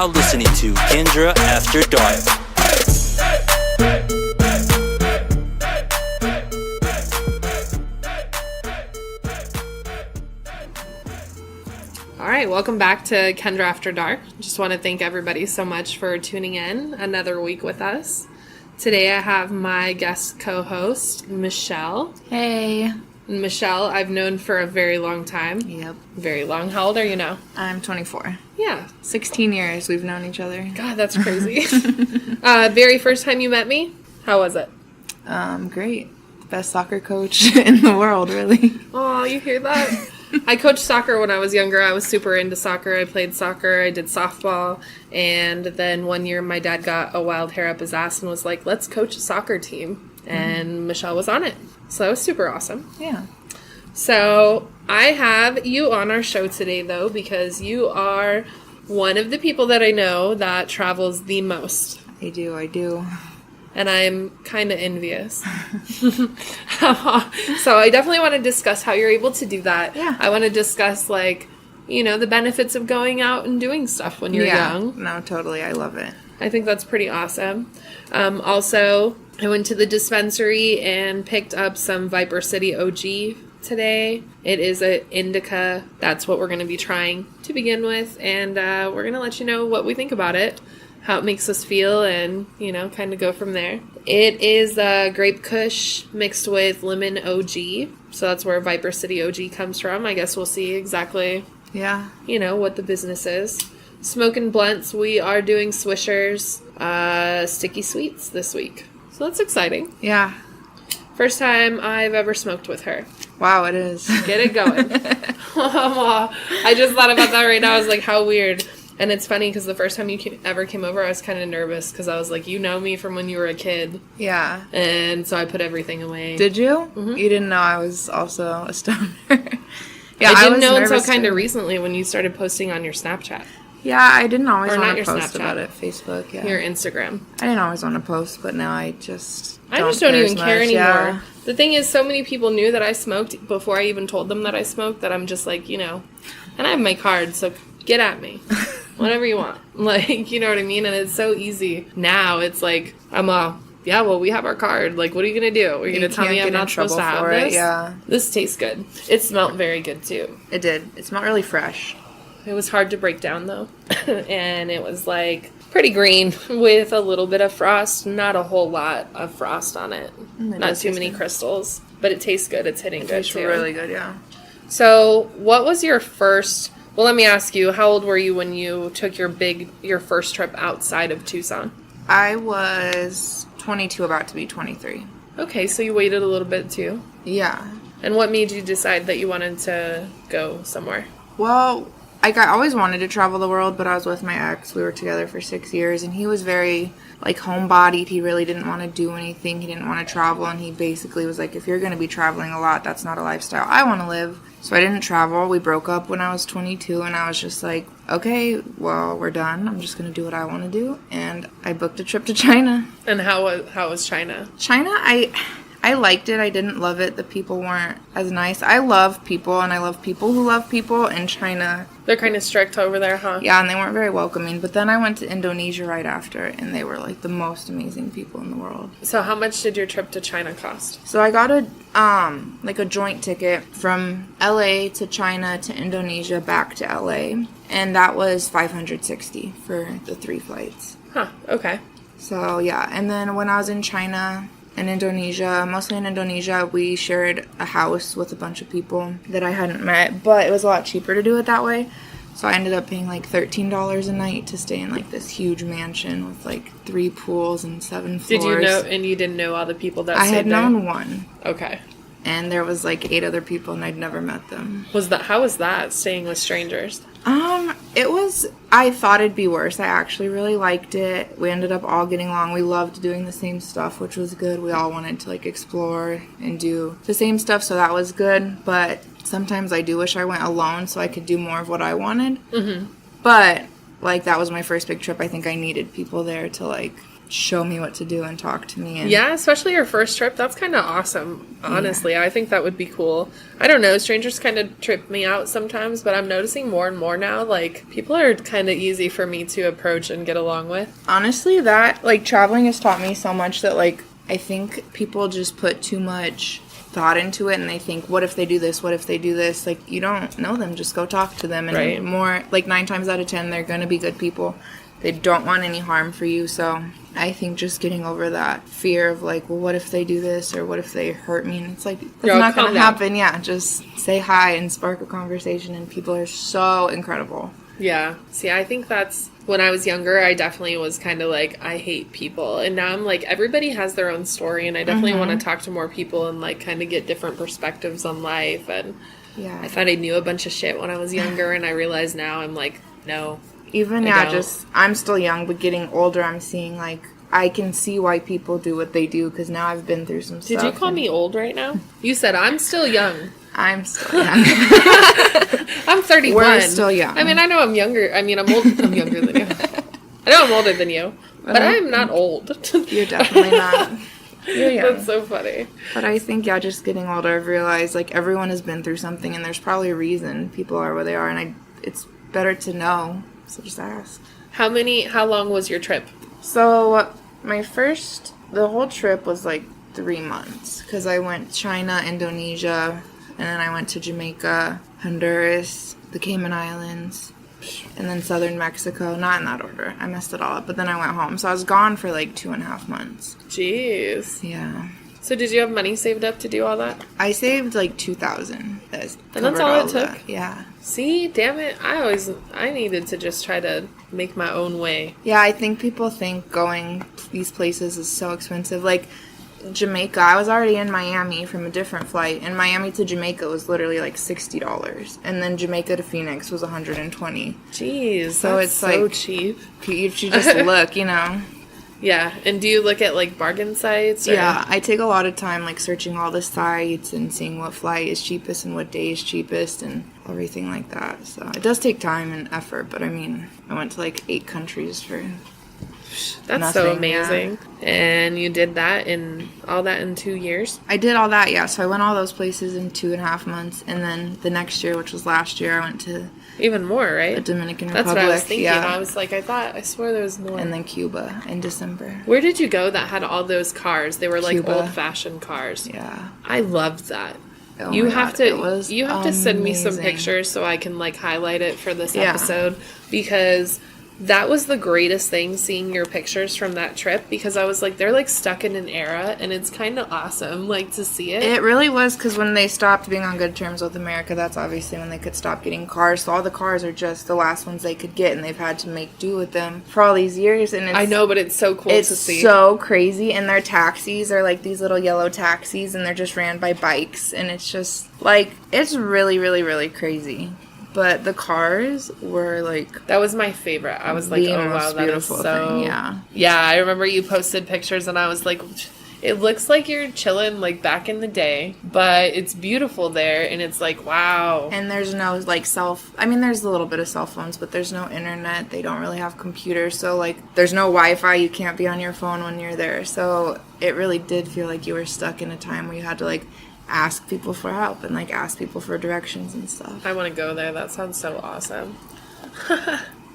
now listening to Kendra After Dark. All right, welcome back to Kendra After Dark. Just want to thank everybody so much for tuning in another week with us. Today I have my guest co-host, Michelle. Hey. Michelle, I've known for a very long time. Yep. Very long. How old are you now? I'm 24. Yeah. 16 years we've known each other. God, that's crazy. Very first time you met me? How was it? Great. Best soccer coach in the world, really. Oh, you hear that? I coached soccer when I was younger. I was super into soccer. I played soccer. I did softball. And then one year my dad got a wild hair up his ass and was like, let's coach a soccer team. And Michelle was on it. So that was super awesome. Yeah. So I have you on our show today, though, because you are one of the people that I know that travels the most. I do. And I'm kind of envious. So I definitely want to discuss how you're able to do that. Yeah. I want to discuss, like, you know, the benefits of going out and doing stuff when you're young. No, totally. I love it. I think that's pretty awesome. Also, I went to the dispensary and picked up some Viper City OG today. It is an indica. That's what we're going to be trying to begin with. And we're going to let you know what we think about it, how it makes us feel, and, you know, kind of go from there. It is grape kush mixed with lemon OG. So that's where Viper City OG comes from. I guess we'll see exactly, you know, what the business is. Smoking blunts, we are doing Swishers Sticky Sweets this week. So that's exciting. Yeah. First time I've ever smoked with her. Wow, it is. Get it going. I just thought about that right now. I was like, how weird. And it's funny because the first time you ever came over, I was kind of nervous because I was like, you know me from when you were a kid. Yeah. And so I put everything away. Did you? Mm-hmm. You didn't know I was also a stoner. Yeah, I didn't know until kind of recently when you started posting on your Snapchat. Yeah, I didn't always want to post Snapchat. about it. Facebook, yeah. Your Instagram. I didn't always want to post, but now I just don't even care anymore. Yeah. The thing is, so many people knew that I smoked before I even told them that I smoked that I'm just like, you know, and I have my card, so get at me. Whatever you want. Like, you know what I mean? And it's so easy. Now it's like, yeah, well, we have our card. Like, what are you going to do? Are you going to tell me I'm not supposed to have this? Yeah. This tastes good. It smelled very good, too. It did. It smelled really fresh. It was hard to break down, though. And it was, like, pretty green with a little bit of frost. Not a whole lot of frost on it. Not too many crystals. But it tastes good. It's hitting good, too. It's really good, yeah. So, what was your first... Well, let me ask you, how old were you when you took your first trip outside of Tucson? I was 22, about to be 23. Okay, so you waited a little bit, too. Yeah. And what made you decide that you wanted to go somewhere? Well, I always wanted to travel the world, but I was with my ex. We were together for 6 years, and he was very, like, homebodied. He really didn't want to do anything. He didn't want to travel, and he basically was like, if you're going to be traveling a lot, that's not a lifestyle I want to live. So I didn't travel. We broke up when I was 22, and I was just like, okay, well, we're done. I'm just going to do what I want to do. And I booked a trip to China. And how was China? China, I liked it. I didn't love it. The people weren't as nice. I love people, and I love people who love people. In China, they're kind of strict over there, huh? Yeah, and they weren't very welcoming. But then I went to Indonesia right after, and they were like the most amazing people in the world. So how much did your trip to China cost? So I got a joint ticket from LA to China to Indonesia back to LA, and that was $560 for the 3 flights. Huh. Okay. So yeah, and then when I was in China and Indonesia, mostly in Indonesia, we shared a house with a bunch of people that I hadn't met, but it was a lot cheaper to do it that way. So I ended up paying like $13 a night to stay in like this huge mansion with like 3 pools and 7 floors. Did you know, and you didn't know all the people that stayed there? I had known one. Okay. And there was like 8 other people, and I'd never met them. How was that, staying with strangers? I thought it'd be worse. I actually really liked it. We ended up all getting along. We loved doing the same stuff, which was good. We all wanted to like explore and do the same stuff, so that was good. But sometimes I do wish I went alone so I could do more of what I wanted. Mm-hmm. But like, that was my first big trip. I think I needed people there to like show me what to do and talk to me. And Yeah, especially your first trip. That's kind of awesome, honestly. Yeah. I think that would be cool. I don't know. Strangers kind of trip me out sometimes, but I'm noticing more and more now, like, people are kind of easy for me to approach and get along with. Honestly, that, like, traveling has taught me so much that, like, I think people just put too much thought into it, and they think, what if they do this? What if they do this? Like, you don't know them. Just go talk to them. And right. more, like, 9 times out of 10, they're going to be good people. They don't want any harm for you. So I think just getting over that fear of, like, well, what if they do this? Or what if they hurt me? And it's like, it's not going to happen. Yeah, just say hi and spark a conversation. And people are so incredible. Yeah. See, I think that's, when I was younger, I definitely was kind of like, I hate people. And now I'm like, everybody has their own story. And I definitely want to talk to more people and, like, kind of get different perspectives on life. And yeah, I thought I knew a bunch of shit when I was younger. And I realize now I'm like, no. Even, just, I'm still young, but getting older, I'm seeing, like, I can see why people do what they do, because now I've been through some stuff. Did you call me old right now? You said I'm still young. I'm still young. I'm 31. We're still young. I mean, I know I'm younger. I mean, I'm old. I'm younger than you. I know I'm older than you, but I'm not old. You're definitely not. You're young. That's so funny. But I think, just getting older, I've realized, like, everyone has been through something, and there's probably a reason people are where they are, and it's better to know. So just ask. How long was your trip? So the whole trip was like 3 months, because I went China, Indonesia, and then I went to Jamaica, Honduras, the Cayman Islands, and then southern Mexico. Not in that order. I messed it all up. But then I went home. So I was gone for like 2.5 months. Jeez. Yeah. So did you have money saved up to do all that? I saved like $2,000. And that's all it took? Yeah. See, damn it. I needed to just try to make my own way. Yeah, I think people think going to these places is so expensive. Like, Jamaica, I was already in Miami from a different flight, and Miami to Jamaica was literally like $60, and then Jamaica to Phoenix was $120. Jeez, so that's it's so like cheap. If you just look, Yeah, and do you look at, like, bargain sites? Or? Yeah, I take a lot of time, like, searching all the sites and seeing what flight is cheapest and what day is cheapest and everything like that. So it does take time and effort, but I mean, I went to like 8 countries for That's nothing, so amazing. Yeah. And you did that in 2 years? I did all that, yeah. So I went all those places in 2.5 months, and then the next year, which was last year, I went to even more, right? The Dominican Republic. That's what I was thinking. Yeah. I was like, I swear there was more. And then Cuba in December. Where did you go that had all those cars? They were like Cuba. Old-fashioned cars. Yeah. I loved that. Oh you my have God, to you have to send me some amazing. pictures so I can, like, highlight it for this episode, because that was the greatest thing, seeing your pictures from that trip, because I was like, they're like stuck in an era, and it's kind of awesome, like, to see it. It really was, because when they stopped being on good terms with America, that's obviously when they could stop getting cars. So all the cars are just the last ones they could get, and they've had to make do with them for all these years. And I know, but it's so cool to see. It's so crazy, and their taxis are like these little yellow taxis, and they're just ran by bikes, and it's just like, it's really, really, really crazy. But the cars were like... That was my favorite. I was like, oh wow, that is so... thing, yeah. Yeah, I remember you posted pictures and I was like, it looks like you're chilling like back in the day, but it's beautiful there, and it's like, wow. And there's no like there's a little bit of cell phones, but there's no internet. They don't really have computers, so like there's no Wi-Fi. You can't be on your phone when you're there. So it really did feel like you were stuck in a time where you had to like ask people for help and like ask people for directions and stuff. I want to go there. That sounds so awesome.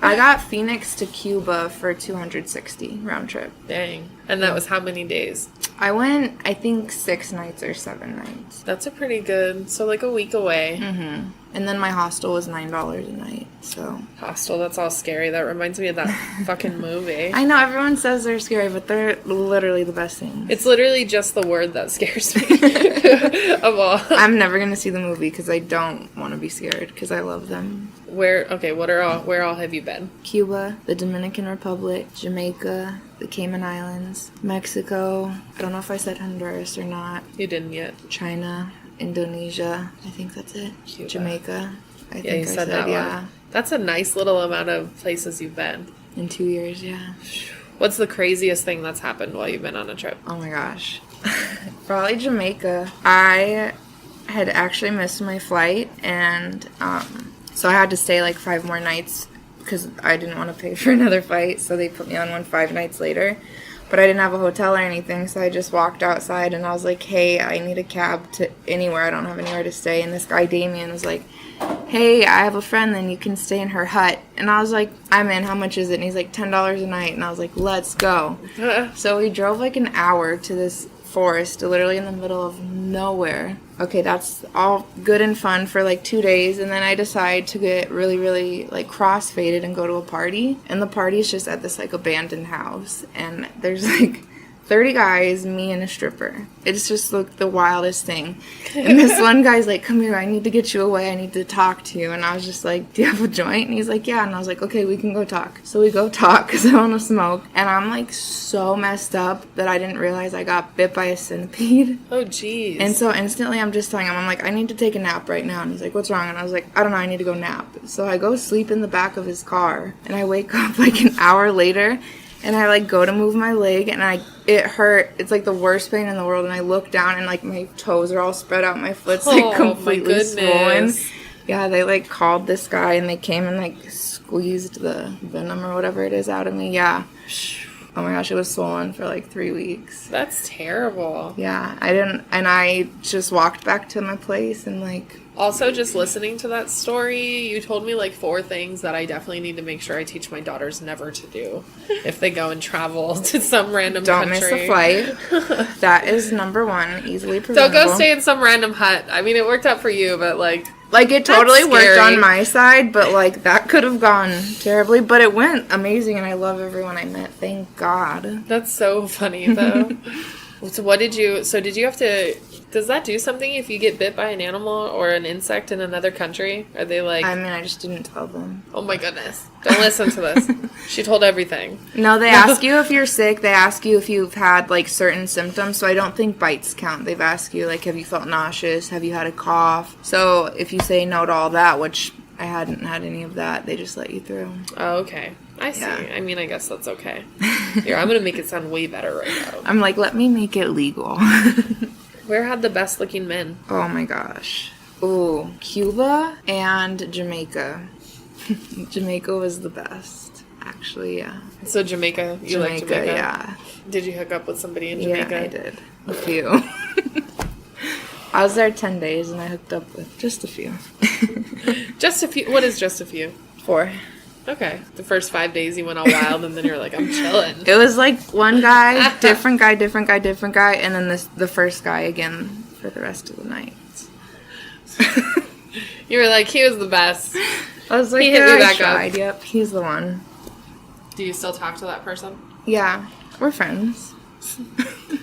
I got Phoenix to Cuba for $260 round trip. Dang. And that was how many days? I went, I think, 6 nights or 7 nights. That's a pretty good, so like a week away. Mm-hmm. And then my hostel was $9 a night, so. Hostel, that's all scary. That reminds me of that fucking movie. I know, everyone says they're scary, but they're literally the best things. It's literally just the word that scares me of all. I'm never going to see the movie because I don't want to be scared because I love them. Where all have you been? Cuba, the Dominican Republic, Jamaica, the Cayman Islands, Mexico. I don't know if I said Honduras or not. You didn't yet. China, Indonesia. I think that's it. Cuba. Jamaica. I think You said that yeah. one. That's a nice little amount of places you've been. In 2 years, yeah. What's the craziest thing that's happened while you've been on a trip? Oh my gosh. Probably Jamaica. I had actually missed my flight, and so I had to stay like 5 more nights because I didn't want to pay for another flight, so they put me on one 5 nights later. But I didn't have a hotel or anything, so I just walked outside and I was like, hey, I need a cab to anywhere. I don't have anywhere to stay. And this guy, Damien, was like, hey, I have a friend, then you can stay in her hut. And I was like, I'm in. How much is it? And he's like, $10 a night. And I was like, let's go. So we drove like an hour to this forest, literally in the middle of nowhere. Okay, that's all good and fun for like 2 days, and then I decide to get really, really like crossfaded and go to a party. And the party is just at this like abandoned house, and there's like 30 guys, me and a stripper. It's just like the wildest thing. And this one guy's like, come here, I need to get you away, I need to talk to you. And I was just like, do you have a joint? And he's like, yeah. And I was like, okay, we can go talk. So we go talk because I want to smoke. And I'm like so messed up that I didn't realize I got bit by a centipede. Oh, jeez. And so instantly I'm just telling him, I'm like, I need to take a nap right now. And he's like, what's wrong? And I was like, I don't know, I need to go nap. So I go sleep in the back of his car. And I wake up like an hour later. And I, like, go to move my leg, and it hurt. It's, like, the worst pain in the world. And I look down, and, like, my toes are all spread out. My foot's, like, completely swollen. Yeah, they, like, called this guy, and they came and, like, squeezed the venom or whatever it is out of me. Yeah. Oh, my gosh, it was swollen for, like, 3 weeks. That's terrible. Yeah, I just walked back to my place, and, like... Also, just listening to that story, you told me like 4 things that I definitely need to make sure I teach my daughters never to do if they go and travel to some random country. Don't miss a flight. That is number 1, easily preventable. Don't go stay in some random hut. I mean, it worked out for you, but like... Like, it totally worked on my side, but like, that could have gone terribly. But it went amazing, and I love everyone I met. Thank God. That's so funny, though. So did you have to... Does that do something if you get bit by an animal or an insect in another country? Are they like... I mean, I just didn't tell them. Oh my goodness. Don't listen to this. She told everything. No, they ask you if you're sick. They ask you if you've had, like, certain symptoms. So I don't think bites count. They've asked you, like, have you felt nauseous? Have you had a cough? So if you say no to all that, which I hadn't had any of that, they just let you through. Oh, okay. I see. Yeah. I mean, I guess that's okay. Here, I'm going to make it sound way better right now. I'm like, let me make it legal. Where had the best looking men? Oh my gosh. Ooh, Cuba and Jamaica. Jamaica was the best, actually, yeah. So Jamaica, you like Jamaica? Yeah. Did you hook up with somebody in Jamaica? Yeah, I did. A few. I was there 10 days and I hooked up with just a few. Just a few? What is just a few? 4. Okay. The first 5 days you went all wild and then you're like, I'm chilling. It was like one guy, different guy, different guy, different guy, and then the first guy again for the rest of the night. You were like, he was the best. I was like, he hit me back tried. up. Yep, he's the one. Do you still talk to that person? Yeah, we're friends.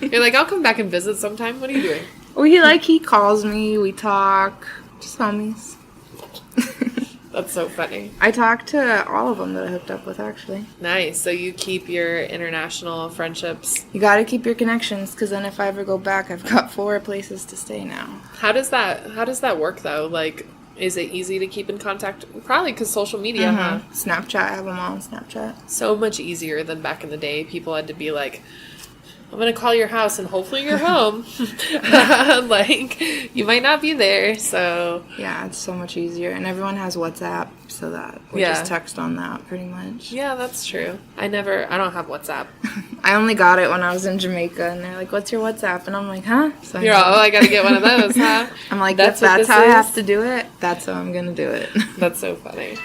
You're like, I'll come back and visit sometime. What are you doing? Well, he calls me, we talk, just homies. That's so funny. I talked to all of them that I hooked up with, actually. Nice. So you keep your international friendships. You gotta keep your connections, because then if I ever go back, I've got 4 places to stay now. How does that work, though? Like, is it easy to keep in contact? Probably because social media, huh? Snapchat, I have them all on Snapchat. So much easier than back in the day. People had to be like, I'm going to call your house and hopefully you're home. Like, you might not be there, so. Yeah, it's so much easier. And everyone has WhatsApp, so that we just text on that pretty much. Yeah, that's true. I don't have WhatsApp. I only got it when I was in Jamaica, and they're like, what's your WhatsApp? And I'm like, huh? So You're all, I got to get one of those, huh? I'm like, if that's how I have to do it, that's how I'm going to do it. That's so funny.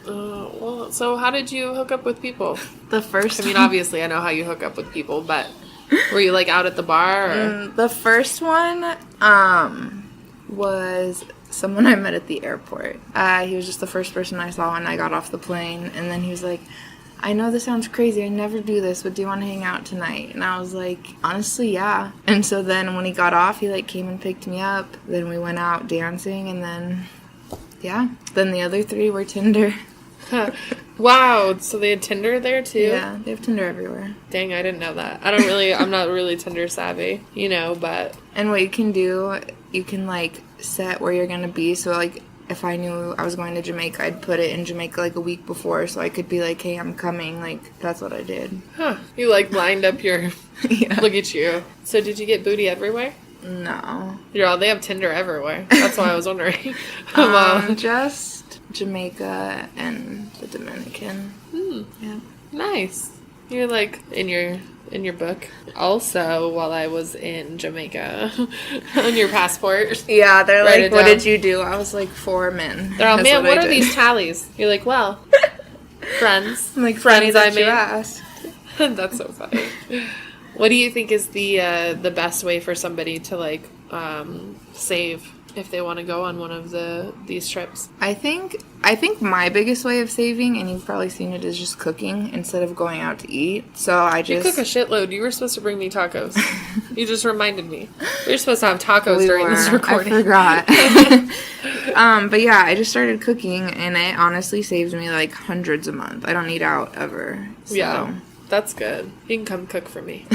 Well, so how did you hook up with people? I mean, obviously, I know how you hook up with people, but were you, like, out at the bar? Or? The first one was someone I met at the airport. He was just the first person I saw when I got off the plane, and then he was like, I know this sounds crazy, I never do this, but do you want to hang out tonight? And I was like, honestly, yeah. And so then when he got off, he, like, came and picked me up. Then we went out dancing, and then, yeah. Then the other 3 were Tinder. Wow, so they had Tinder there too? Yeah, they have Tinder everywhere. Dang, I didn't know that. I'm not really Tinder savvy, but. And what you can do, you can, like, set where you're going to be. So, like, if I knew I was going to Jamaica, I'd put it in Jamaica, like, a week before. So I could be like, hey, I'm coming. Like, that's what I did. Huh. You, like, lined up your. Yeah. Look at you. So did you get booty everywhere? No. They have Tinder everywhere. That's why I was wondering. Just Jamaica and the Dominican. Yeah. Nice. You're like in your book. Also, while I was in Jamaica, on your passport. Yeah, they're Write like, it what down. did you do? I was like, 4 men. They're all, That's man, what I are did." these tallies? You're like, well, friends. I'm like, friends funny I that you made. asked. That's so funny. What do you think is the best way for somebody to like save if they want to go on one of these trips? I think my biggest way of saving, and you've probably seen it, is just cooking instead of going out to eat. So I You just cook a shitload. You were supposed to bring me tacos. You just reminded me. We were supposed to have tacos during this recording. I forgot. But yeah, I just started cooking, and it honestly saves me like hundreds a month. I don't eat out ever. So. Yeah, that's good. You can come cook for me.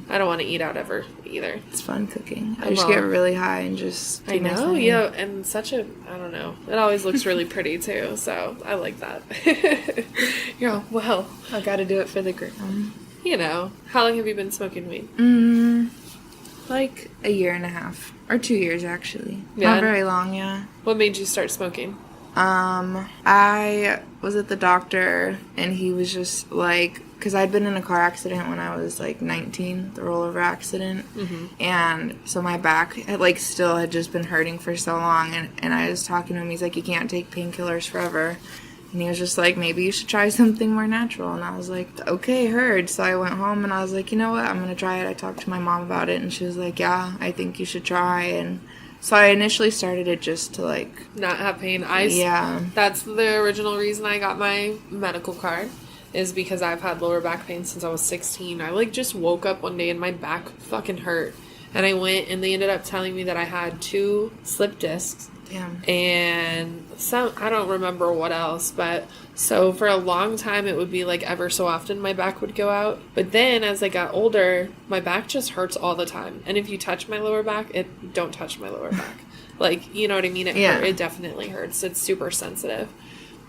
I don't want to eat out ever either. It's fun cooking. I just get really high and just do I my know, thing. yeah, and I don't know. It always looks really pretty too, so I like that. You're all, well, I gotta do it for the gram. you know. How long have you been smoking weed? Like a year and a half. Or 2 years, actually. Yeah. Not very long, yeah. What made you start smoking? I was at the doctor, and he was just like, because I'd been in a car accident when I was like 19, the rollover accident, and so my back had like still had just been hurting for so long, and I was talking to him. He's like, you can't take painkillers forever, and he was just like, maybe you should try something more natural. And I was like, okay, heard. So I went home and I was like, you know what, I'm gonna try it. I talked to my mom about it, and she was like, yeah, I think you should try. And so I initially started it just to like Not have pain. That's the original reason I got my medical card, is because I've had lower back pain since I was 16. I like just woke up one day and my back fucking hurt, and I went and they ended up telling me that I had 2 slip discs. Damn. And some, I don't remember what else, but so for a long time it would be like ever so often my back would go out. But then as I got older, my back just hurts all the time. And if you touch my lower back, don't touch my lower back. Like, you know what I mean? It definitely hurts. It's super sensitive.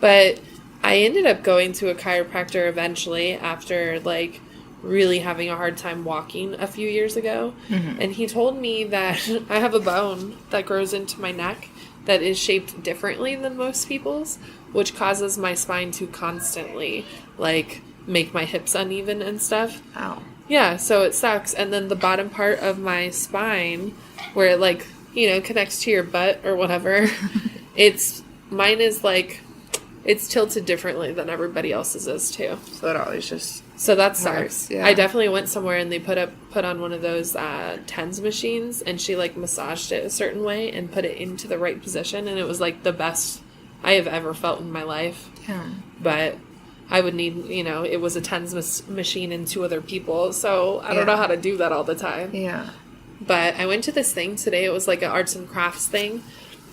But I ended up going to a chiropractor eventually after like really having a hard time walking a few years ago. And he told me that I have a bone that grows into my neck that is shaped differently than most people's, which causes my spine to constantly like make my hips uneven and stuff. Ow. Yeah, so it sucks. And then the bottom part of my spine, where it like, you know, connects to your butt or whatever, mine is like, it's tilted differently than everybody else's is too. So it always just... So that sucks. hurts, yeah. I definitely went somewhere and they put on one of those TENS machines, and she like massaged it a certain way and put it into the right position, and it was like the best I have ever felt in my life. Yeah. But I would need, you know, it was a TENS machine and 2 other people, so I don't know how to do that all the time. Yeah. But I went to this thing today. It was like an arts and crafts thing,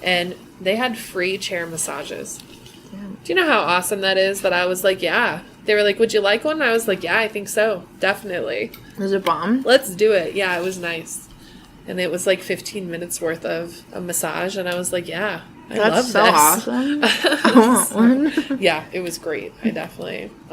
and they had free chair massages. Yeah. Do you know how awesome that is? That I was like, yeah. They were like, would you like one? I was like, yeah, I think so. Definitely. Was it bomb? Let's do it. Yeah, it was nice. And it was like 15 minutes worth of a massage, and I was like, yeah, I love this. That's so awesome. I want one. Yeah, it was great. I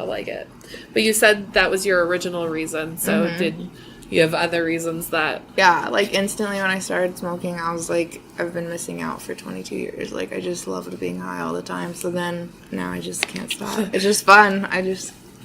like it. But you said that was your original reason, so did you have other reasons that... Yeah, like instantly when I started smoking, I was like, I've been missing out for 22 years. Like, I just loved being high all the time. So then, now I just can't stop. It's just fun.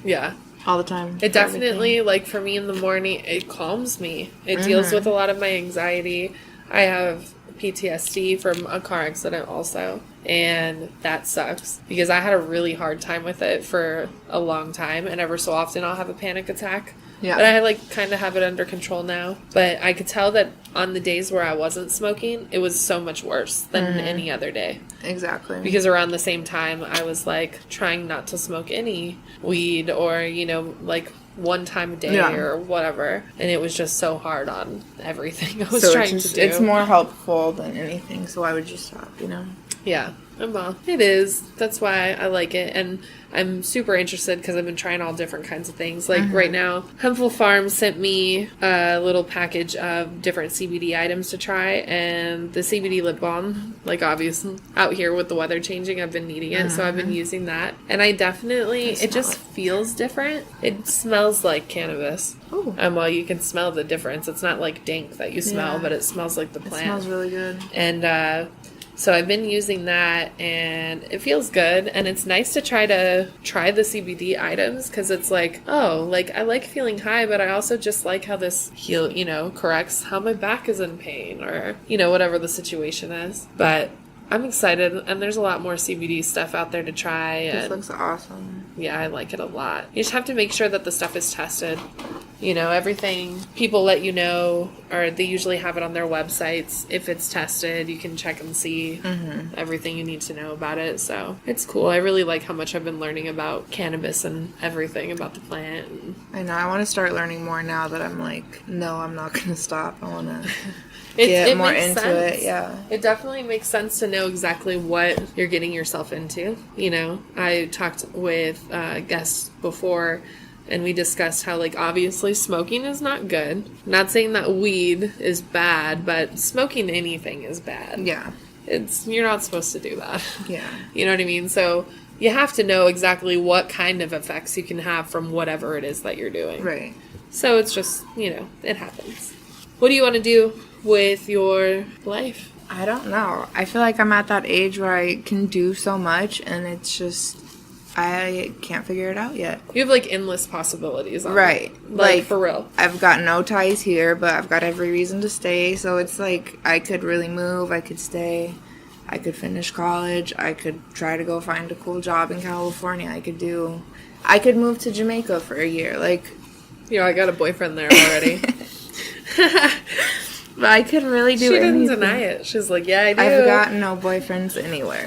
Yeah. All the time. It definitely, like, for me in the morning, it calms me. It deals with a lot of my anxiety. I have PTSD from a car accident also, and that sucks because I had a really hard time with it for a long time, and ever so often I'll have a panic attack. Yeah. But I like kind of have it under control now. But I could tell that on the days where I wasn't smoking, it was so much worse than any other day. Exactly. Because around the same time, I was like trying not to smoke any weed or, you know, like one time a day or whatever. And it was just so hard on everything I was trying to do. It's more helpful than anything. So why would you stop, you know? Yeah. Well, it is. That's why I like it. And I'm super interested because I've been trying all different kinds of things. Like right now, Hempful Farms sent me a little package of different CBD items to try. And the CBD lip balm, like obviously out here with the weather changing, I've been needing it. So I've been using that. And I definitely, it just feels different. It smells like cannabis. Ooh. Well, you can smell the difference. It's not like dank that you smell, but it smells like the plant. It smells really good. And, So I've been using that, and it feels good. And it's nice to try the CBD items, because it's like, oh, like I like feeling high, but I also just like how this corrects how my back is in pain, or, whatever the situation is. But I'm excited, and there's a lot more CBD stuff out there to try. This looks awesome. Yeah, I like it a lot. You just have to make sure that the stuff is tested. Everything people let you know, or they usually have it on their websites. If it's tested, you can check and see everything you need to know about it. So it's cool. I really like how much I've been learning about cannabis and everything about the plant. I know. I want to start learning more now that I'm like, no, I'm not going to stop. I want to get more into it. Yeah. It definitely makes sense to know exactly what you're getting yourself into. I talked with guests before, and we discussed how, like, obviously smoking is not good. Not saying that weed is bad, but smoking anything is bad. Yeah. You're not supposed to do that. Yeah. You know what I mean? So you have to know exactly what kind of effects you can have from whatever it is that you're doing. Right. So it's just, it happens. What do you want to do with your life? I don't know. I feel like I'm at that age where I can do so much, and it's just, I can't figure it out yet. You have, like, endless possibilities on right. it. Like, for real. I've got no ties here, but I've got every reason to stay. So it's like, I could really move. I could stay. I could finish college. I could try to go find a cool job in California. I could move to Jamaica for a year. Like, I got a boyfriend there already. But I could really do anything. She didn't deny it. She's like, yeah, I do. I've got no boyfriends anywhere.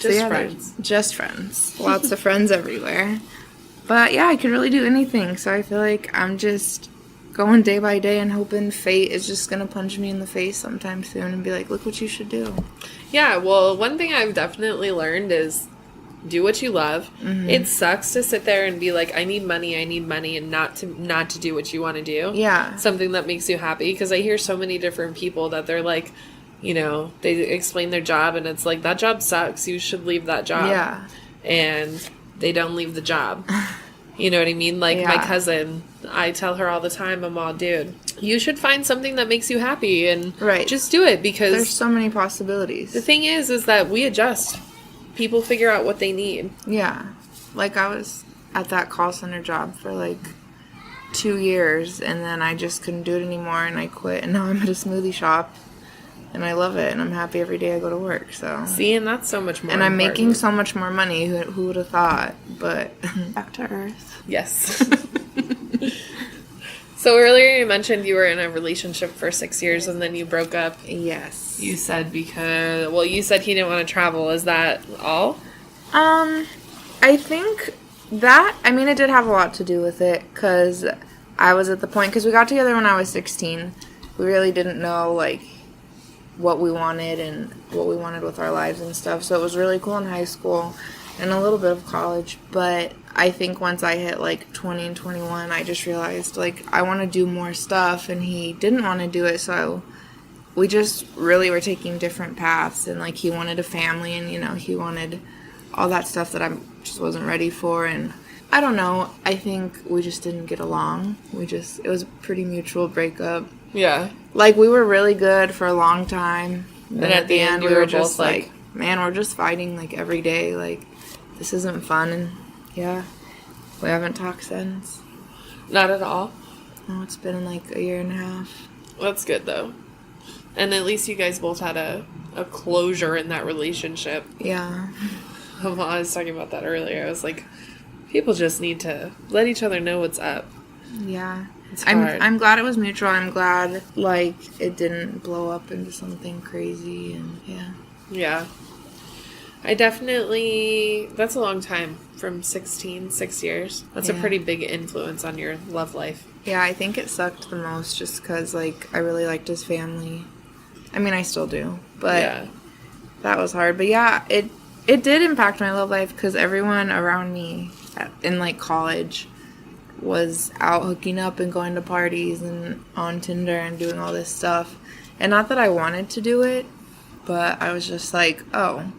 Just friends. Just friends. Lots of friends everywhere. But yeah, I could really do anything. So I feel like I'm just going day by day and hoping fate is just going to punch me in the face sometime soon and be like, look what you should do. Yeah, well, one thing I've definitely learned is do what you love. Mm-hmm. It sucks to sit there and be like, I need money, and not to do what you want to do. Yeah. Something that makes you happy. Because I hear so many different people that they're like, they explain their job, and it's like, that job sucks. You should leave that job. Yeah. And they don't leave the job. You know what I mean? Like, my cousin, I tell her all the time, I'm all, dude, you should find something that makes you happy, and just do it, because there's so many possibilities. The thing is that we adjust. People figure out what they need. Yeah. Like, I was at that call center job for, like, 2 years, and then I just couldn't do it anymore, and I quit, and now I'm at a smoothie shop, and I love it, and I'm happy every day I go to work, so. See, and that's so much more And I'm important. making so much more money, who would have thought, but back to earth. Yes. So earlier you mentioned you were in a relationship for 6 years, and then you broke up. Yes. You said you said he didn't want to travel. Is that all? I think that, it did have a lot to do with it, because I was at the point, because we got together when I was 16. We really didn't know, like, what we wanted and what we wanted with our lives and stuff. So it was really cool in high school and a little bit of college. But I think once I hit, like, 20 and 21, I just realized, like, I want to do more stuff, and he didn't want to do it, so we just really were taking different paths. And, like, he wanted a family, and, he wanted all that stuff that I just wasn't ready for. And I don't know. I think we just didn't get along. It was a pretty mutual breakup. Yeah. Like, we were really good for a long time. And at the end, we were just like, man, we're just fighting, like, every day. Like, this isn't fun. And, yeah, we haven't talked since. Not at all? No, it's been, like, a year and a half. That's good, though. And at least you guys both had a closure in that relationship. Yeah. Well, I was talking about that earlier. I was like, people just need to let each other know what's up. Yeah. It's hard. I'm glad it was mutual. I'm glad, like, it didn't blow up into something crazy, and, yeah. Yeah. I definitely... That's a long time. From 16, 6 years. That's a pretty big influence on your love life. Yeah, I think it sucked the most just because, like, I really liked his family. I still do, but that was hard. But, yeah, it did impact my love life because everyone around me in, like, college was out hooking up and going to parties and on Tinder and doing all this stuff. And not that I wanted to do it, but I was just like, oh,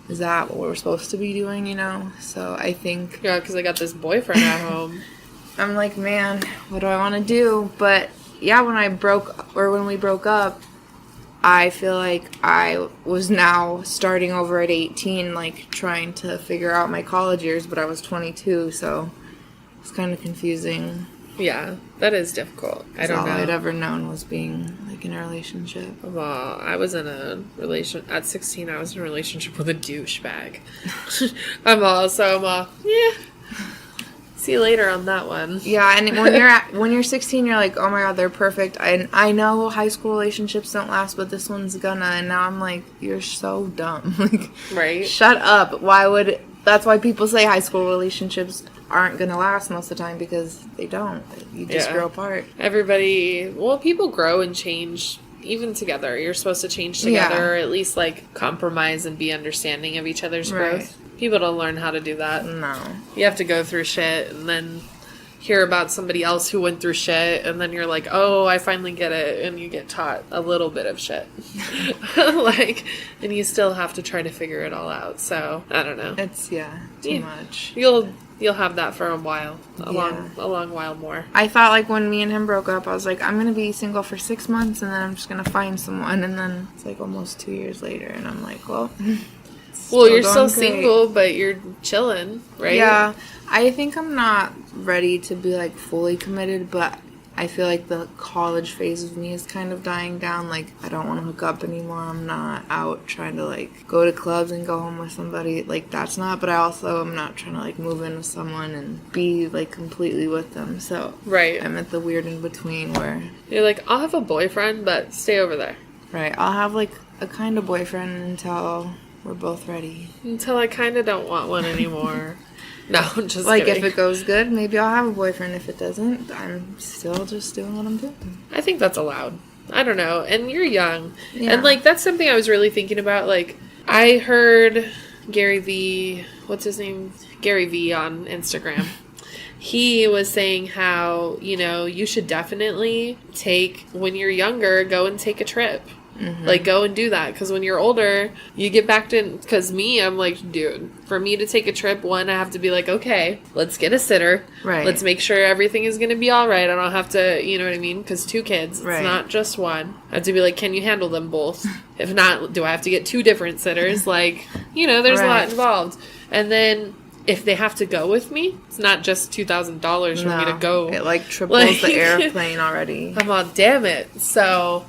is that what we're supposed to be doing, So I think... Yeah, because I got this boyfriend at home. I'm like, man, what do I want to do? But, yeah, when we broke up, I feel like I was now starting over at 18, like trying to figure out my college years, but I was 22, so it's kind of confusing. Yeah, that is difficult. I don't know. All I'd ever known was being like in a relationship. Well, I was in a at 16. I was in a relationship with a douchebag. Yeah. See you later on that one. Yeah, and when you're 16, you're like, oh my god, they're perfect. I know high school relationships don't last, but this one's gonna. And now I'm like, you're so dumb. Like, right? Shut up. That's why people say high school relationships aren't gonna last most of the time, because they don't. You just grow apart. People grow and change. Even together, you're supposed to change together, or at least like compromise and be understanding of each other's growth. People don't learn how to do that. No. You have to go through shit and then hear about somebody else who went through shit, and then you're like, oh, I finally get it, and you get taught a little bit of shit. And you still have to try to figure it all out. So, I don't know. It's, too much. You'll have that for a while. A long while more. I thought, like, when me and him broke up, I was like, I'm gonna be single for 6 months, and then I'm just gonna find someone, and then it's like almost 2 years later, and I'm like, well... you're still single, but you're chilling, right? Yeah. I think I'm not ready to be, like, fully committed, but I feel like the college phase of me is kind of dying down. Like, I don't want to hook up anymore. I'm not out trying to, like, go to clubs and go home with somebody. Like, that's not. But I also am not trying to, like, move in with someone and be, like, completely with them. So right. I'm at the weird in-between where... You're like, I'll have a boyfriend, but stay over there. Right. I'll have, like, a kind of boyfriend until... we're both ready. Until I kind of don't want one anymore. No, I'm just like, kidding. if it goes good, maybe I'll have a boyfriend. If it doesn't, I'm still just doing what I'm doing. I think that's allowed. I don't know. And you're young. Yeah. And, like, that's something I was really thinking about. Like, I heard Gary V. What's his name? Gary V. on Instagram. He was saying how, you should definitely when you're younger, go and take a trip. Mm-hmm. Like, go and do that, because when you're older, you get back to, because I'm like, dude, for me to take a trip, I have to be like, okay, let's get a sitter. Right. Let's make sure everything is going to be all right. I don't have to, you know what I mean? Because 2 kids, right. It's not just one. I have to be like, can you handle them both? If not, do I have to get 2 different sitters? Like, there's a lot involved. And then... if they have to go with me, it's not just $2,000 for me to go. It, like, triples the airplane already. I'm all, damn it. So...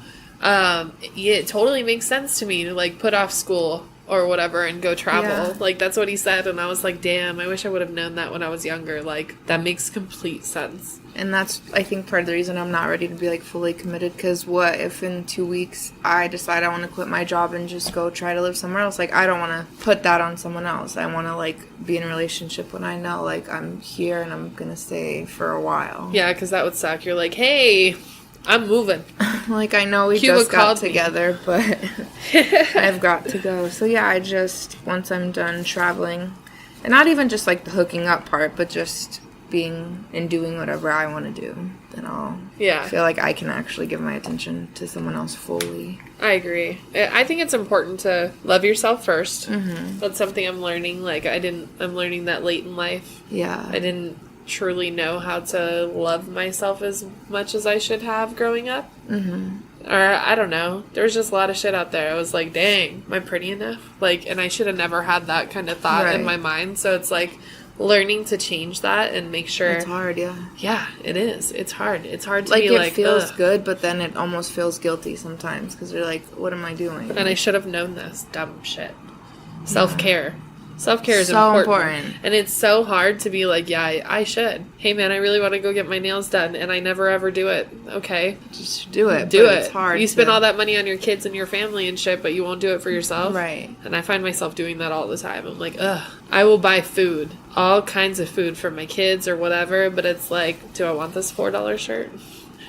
it totally makes sense to me to, like, put off school or whatever and go travel. Yeah. Like, that's what he said, and I was like, damn, I wish I would have known that when I was younger. Like, that makes complete sense. And that's, I think, part of the reason I'm not ready to be, like, fully committed, because what if in 2 weeks I decide I want to quit my job and just go try to live somewhere else? Like, I don't want to put that on someone else. I want to, like, be in a relationship when I know, like, I'm here and I'm going to stay for a while. Yeah, because that would suck. You're like, hey... I'm moving. Like, I know we Cuba just got me. together, but I've got to go. So, yeah, once I'm done traveling, and not even just, like, the hooking up part, but just being and doing whatever I want to do, then I'll feel like I can actually give my attention to someone else fully. I agree. I think it's important to love yourself first. Mm-hmm. That's something I'm learning. Like, I'm learning that late in life. Yeah. I didn't truly know how to love myself as much as I should have growing up. Mm-hmm. Or, I don't know. There was just a lot of shit out there. I was like, dang, am I pretty enough? Like, and I should have never had that kind of thought in my mind. So it's like learning to change that and make sure. It's hard, yeah. Yeah, it is. It's hard. It's hard to like, be like, it feels good, but then it almost feels guilty sometimes, because you're like, what am I doing? And I should have known this dumb shit. Self-care. Self-care is so important. And it's so hard to be like, yeah, I should. Hey, man, I really want to go get my nails done, and I never ever do it. Okay. Just do it. Do it. It's hard. You spend all that money on your kids and your family and shit, but you won't do it for yourself. Right. And I find myself doing that all the time. I'm like, ugh. I will buy food. All kinds of food for my kids or whatever, but it's like, do I want this $4 shirt?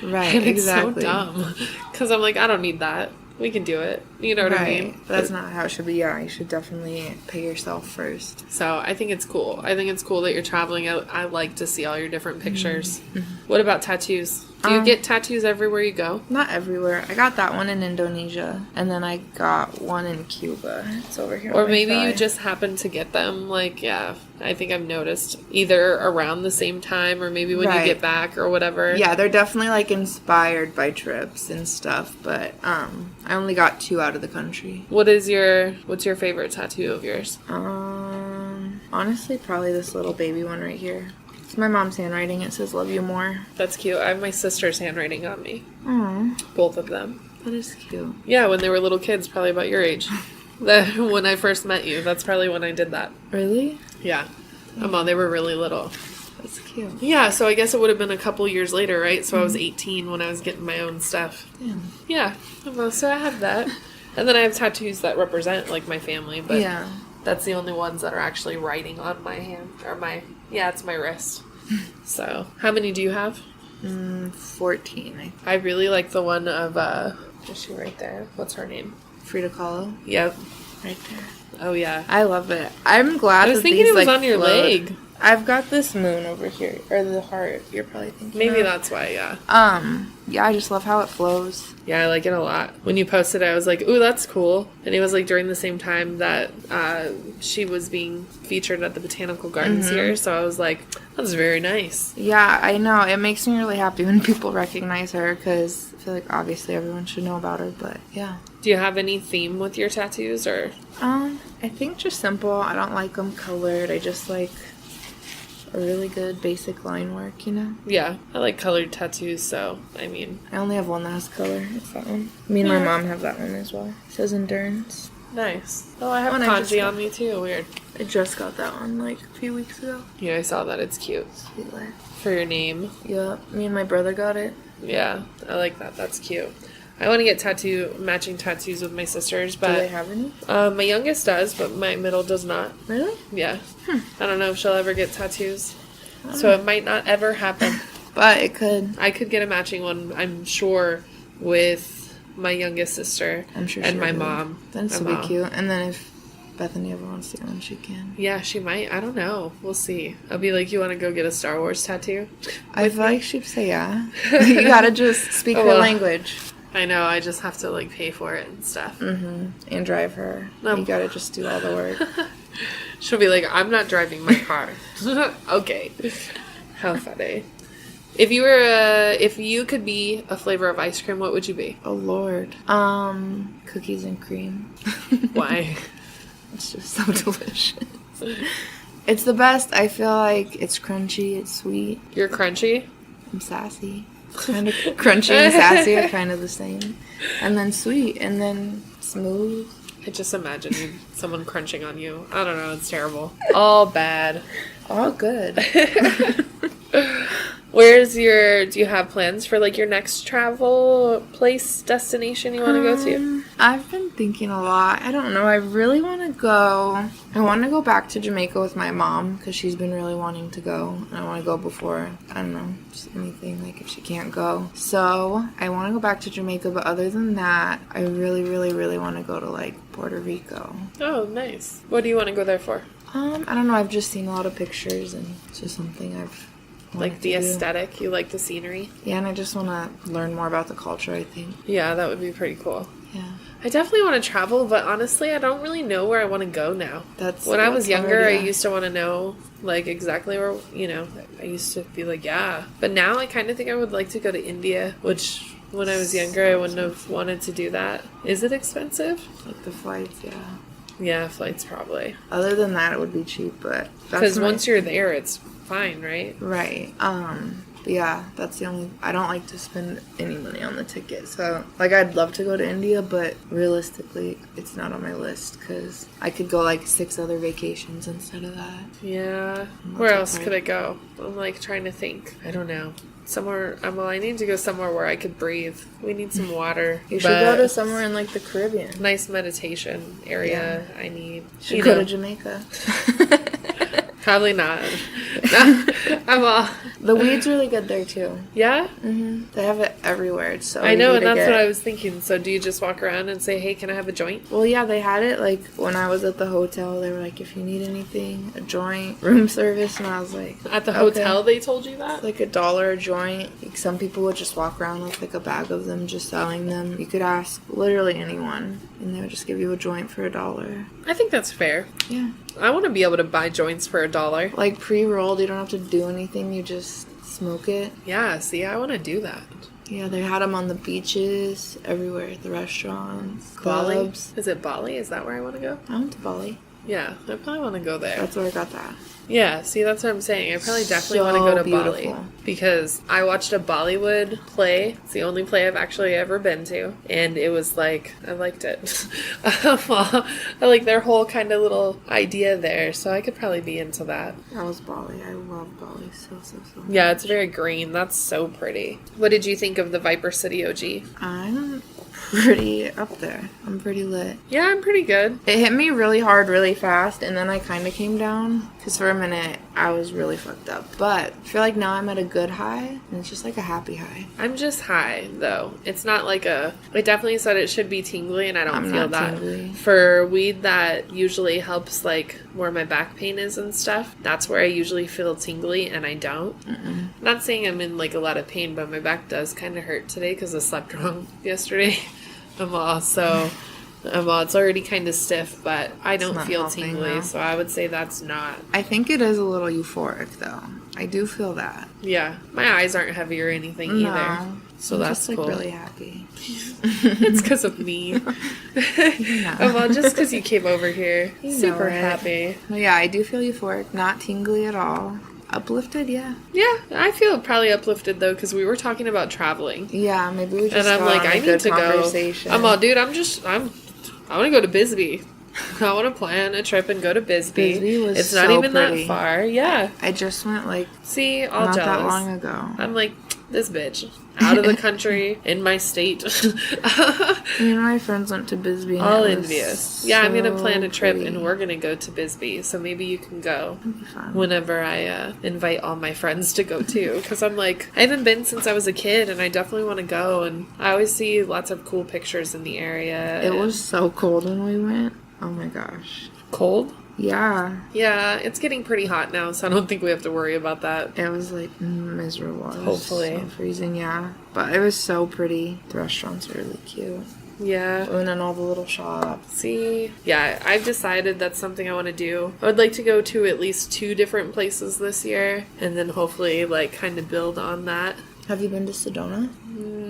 Right, and it's exactly. so dumb. Because I'm like, I don't need that. We can do it. You know what I mean? That's not how it should be. Yeah, you should definitely pay yourself first. So I think it's cool. I think it's cool that you're traveling out. I like to see all your different pictures. Mm-hmm. What about tattoos? Do you get tattoos everywhere you go? Not everywhere. I got that one in Indonesia, and then I got one in Cuba. It's over here. Or maybe you just happen to get them, like, yeah, I think I've noticed either around the same time or maybe when you get back or whatever. Yeah, they're definitely, like, inspired by trips and stuff, but I only got 2 out of the country. What's your favorite tattoo of yours? Honestly, probably this little baby one right here. It's my mom's handwriting. It says, "Love you more." That's cute. I have my sister's handwriting on me. Aww. Both of them. That is cute. Yeah, when they were little kids, probably about your age. When I first met you, that's probably when I did that. Really? Yeah. They were really little. That's cute. Yeah, so I guess it would have been a couple years later, right? So I was 18 when I was getting my own stuff. Damn. Yeah. Well, so I have that. And then I have tattoos that represent, like, my family, but Yeah. that's the only ones that are actually writing on my hand, or it's my wrist. So, how many do you have? 14, I think. I really like the one of, is she right there? What's her name? Frida Kahlo. Yep. Right there. Oh, yeah. I love it. I'm glad I was thinking it was on your leg. I've got this moon over here, or the heart. You're probably thinking. Maybe of. that's why, yeah. Yeah, I just love how it flows. Yeah, I like it a lot. When you posted it, I was like, ooh, that's cool. And it was like during the same time that she was being featured at the Botanical Gardens here. So I was like, that's very nice. Yeah, I know. It makes me really happy when people recognize her, because I feel like obviously everyone should know about her, but yeah. Do you have any theme with your tattoos, or? I think just simple. I don't like them colored. I just like a really good basic line work, you know? Yeah, I like colored tattoos, so, I mean. I only have one that has color. It's that one. Me and my mom have that one as well. It says endurance. Nice. Oh, I have Oh, and I kanji on me too. Weird. I just got that one like a few weeks ago. Yeah, I saw that. It's cute. Sweet life. For your name. Yep. Me and my brother got it. Yeah, I like that. That's cute. I want to get matching tattoos with my sisters, but do they have any? My youngest does, but my middle does not. Really? Yeah. I don't know if she'll ever get tattoos, so it might not ever happen. But it could. I could get a matching one, I'm sure, with my youngest sister. I'm sure. And she my would. mom. That's so cute. And then if Bethany ever wants to get one, she can. Yeah, she might. I don't know. We'll see. I'll be like, you want to go get a Star Wars tattoo? I feel like she'd say yeah. You gotta just speak her language. I know, I just have to, like, pay for it and stuff. And drive her. No. You gotta just do all the work. She'll be like, I'm not driving my car. Okay. How funny. If you could be a flavor of ice cream, what would you be? Oh, Lord. Cookies and cream. Why? It's just so delicious. It's the best. I feel like it's crunchy, it's sweet. You're crunchy? I'm sassy. Kind of crunchy and sassy are kind of the same. And then sweet, and then smooth. I just imagine someone crunching on you. I don't know, it's terrible. All bad. All good. Do you have plans for, like, your next travel place, destination you want to go to? I've been thinking a lot. I don't know. I really want to go. I want to go back to Jamaica with my mom because she's been really wanting to go. And I want to go before, I don't know, just anything, like if she can't go. So I want to go back to Jamaica. But other than that, I really, really, really want to go to, like, Puerto Rico. Oh, nice. What do you want to go there for? I don't know. I've just seen a lot of pictures and it's just something I've like the aesthetic. You like the scenery? Yeah, and I just want to learn more about the culture, I think. Yeah, that would be pretty cool. Yeah. I definitely want to travel, but honestly, I don't really know where I want to go now. When I was younger, I used to want to know, like, exactly where, I used to be like, yeah. But now I kind of think I would like to go to India, which when I was younger, I wouldn't have wanted to do that. Is it expensive? Like the flights, yeah. Yeah, flights probably. Other than that, it would be cheap, but... Because once you're there, it's fine, right? Right. But yeah, that's the only... I don't like to spend any money on the ticket. So, like, I'd love to go to India, but realistically, it's not on my list because I could go, like, 6 other vacations instead of that. Yeah. Where else could I go? I'm, like, trying to think. I don't know. Somewhere... I need to go somewhere where I could breathe. We need some water. You should go to somewhere in, like, the Caribbean. Nice meditation area. Yeah. I need... You should go to Jamaica. Probably not. No, I'm all. The weed's really good there too. Yeah? They have it everywhere. It's so I know, easy and to that's get. what I was thinking. So do you just walk around and say, hey, can I have a joint? Well, yeah, they had it like when I was at the hotel. They were like, if you need anything, a joint, room service, and I was like, At the okay. hotel, they told you that? Like $1 a joint. Like some people would just walk around with like a bag of them, just selling them. You could ask literally anyone, and they would just give you a joint for $1. I think that's fair. Yeah. I want to be able to buy joints for $1. Like pre-rolled, you don't have to do anything. You just smoke it. Yeah, see, I want to do that. Yeah, they had them on the beaches, everywhere, at the restaurants, Bali? clubs. Is it Bali? Is that where I want to go? I went to Bali. Yeah, I probably want to go there. That's where I got that. Yeah, see, that's what I'm saying. I probably definitely So want to go to beautiful. Bali. Because I watched a Bollywood play. It's the only play I've actually ever been to. And it was like, I liked it. I like their whole kind of little idea there. So I could probably be into that. That was Bali. I love Bali so. Yeah, it's very green. That's so pretty. What did you think of the Viper City OG? I'm pretty up there. I'm pretty lit. Yeah, I'm pretty good. It hit me really hard, really fast, and then I kind of came down. Because for a minute, I was really fucked up. But I feel like now I'm at a good high, and it's just like a happy high. I'm just high, though. It's not like a... I definitely said it should be tingly, and I don't I'm feel not that. tingly. For weed that usually helps, like, where my back pain is and stuff, that's where I usually feel tingly, and I don't. Not saying I'm in, like, a lot of pain, but my back does kind of hurt today because I slept wrong yesterday. It's already kind of stiff, but I don't not feel helping, tingly, though. so I would say that's not. I think it is a little euphoric, though. I do feel that. Yeah, my eyes aren't heavy or anything either, No. so I'm that's just, like, cool. really happy. It's because of me. Just because you came over here. You know Super it. happy. Well, yeah, I do feel euphoric. Not tingly at all. Uplifted, yeah. Yeah, I feel probably uplifted though because we were talking about traveling, Yeah, maybe we just and I'm got like, on a I need good to go. conversation. I'm all, dude. I want to go to Bisbee. I want to plan a trip and go to Bisbee. Bisbee was it's not so even pretty. that far. Yeah. I just went like See, all not jealous. that long ago. I'm like, this bitch out of the country in my state. Me and my friends went to Bisbee. And All it was envious. Yeah, I'm gonna plan a trip pretty. and we're gonna go to Bisbee. So maybe you can go It'd be fun. whenever I invite all my friends to go too. Because I'm like, I haven't been since I was a kid, and I definitely want to go. And I always see lots of cool pictures in the area. It was so cold when we went. Oh my gosh. cold. Yeah. Yeah, it's getting pretty hot now, so I don't think we have to worry about that. It was like miserable. It was Hopefully. so freezing, yeah. But it was so pretty. The restaurants were really cute. Yeah. And then all the little shops. See, yeah, I've decided that's something I want to do. I would like to go to at least 2 different places this year, and then hopefully, like, kind of build on that. Have you been to Sedona?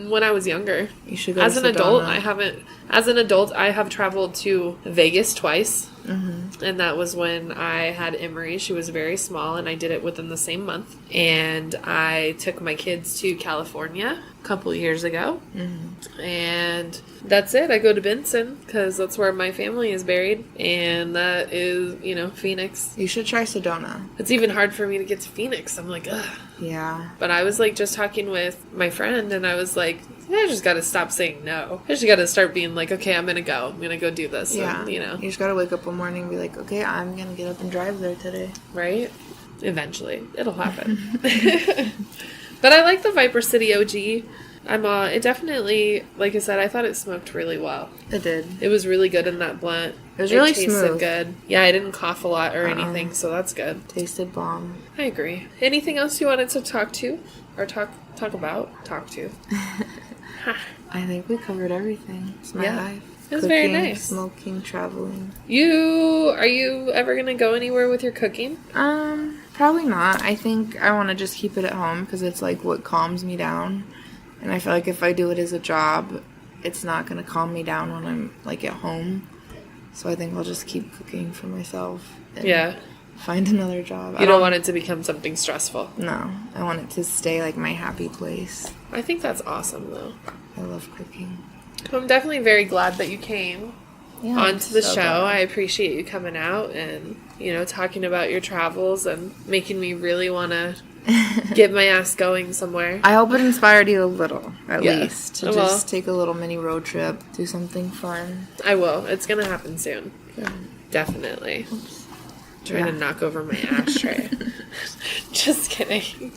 When I was younger. You should go As to an adult, Sedona. I haven't. As an adult, I have traveled to Vegas twice. Mm-hmm. And that was when I had Emery. She was very small, and I did it within the same month. And I took my kids to California a couple years ago. Mm-hmm. And that's it. I go to Benson because that's where my family is buried. And that is, Phoenix. You should try Sedona. It's even hard for me to get to Phoenix. I'm like, ugh. Yeah. But I was like just talking with my friend, and I was like, I just got to stop saying no. I just got to start being like, okay, I'm going to go. I'm going to go do this. Yeah. And, You just gotta wake up one morning and be like, okay, I'm gonna get up and drive there today. right? Eventually. It'll happen. But I like the Viper City OG. It definitely, like I said, I thought it smoked really well. It did. It was really good in that blunt. It was really tasted smooth. good. Yeah, I didn't cough a lot or anything, so that's good. Tasted bomb. I agree. Anything else you wanted to talk to? Or talk about? Talk to. I think we covered everything. It's my Yeah. life. It was very Cooking, nice. Smoking, traveling. Are you ever going to go anywhere with your cooking? Probably not. I think I want to just keep it at home because it's like what calms me down. And I feel like if I do it as a job, it's not going to calm me down when I'm like at home. So I think I'll just keep cooking for myself. And Yeah. Find another job. You don't want it to become something stressful. No. I want it to stay like my happy place. I think that's awesome, though. I love cooking. I'm definitely very glad that you came Yeah, onto the so show. glad. I appreciate you coming out and, talking about your travels and making me really want to get my ass going somewhere. I hope it inspired you a little, at Yeah. least, to I will. just take a little mini road trip, do something fun. I will. It's going to happen soon. Yeah. Definitely. Trying to knock over my ashtray. Just kidding.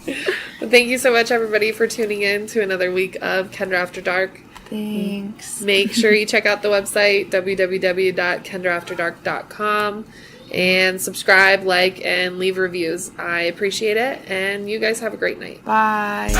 But thank you so much, everybody, for tuning in to another week of Kendra After Dark. Thanks. Make sure you check out the website, www.kendraafterdark.com, and subscribe, like, and leave reviews. I appreciate it, and you guys have a great night. Bye.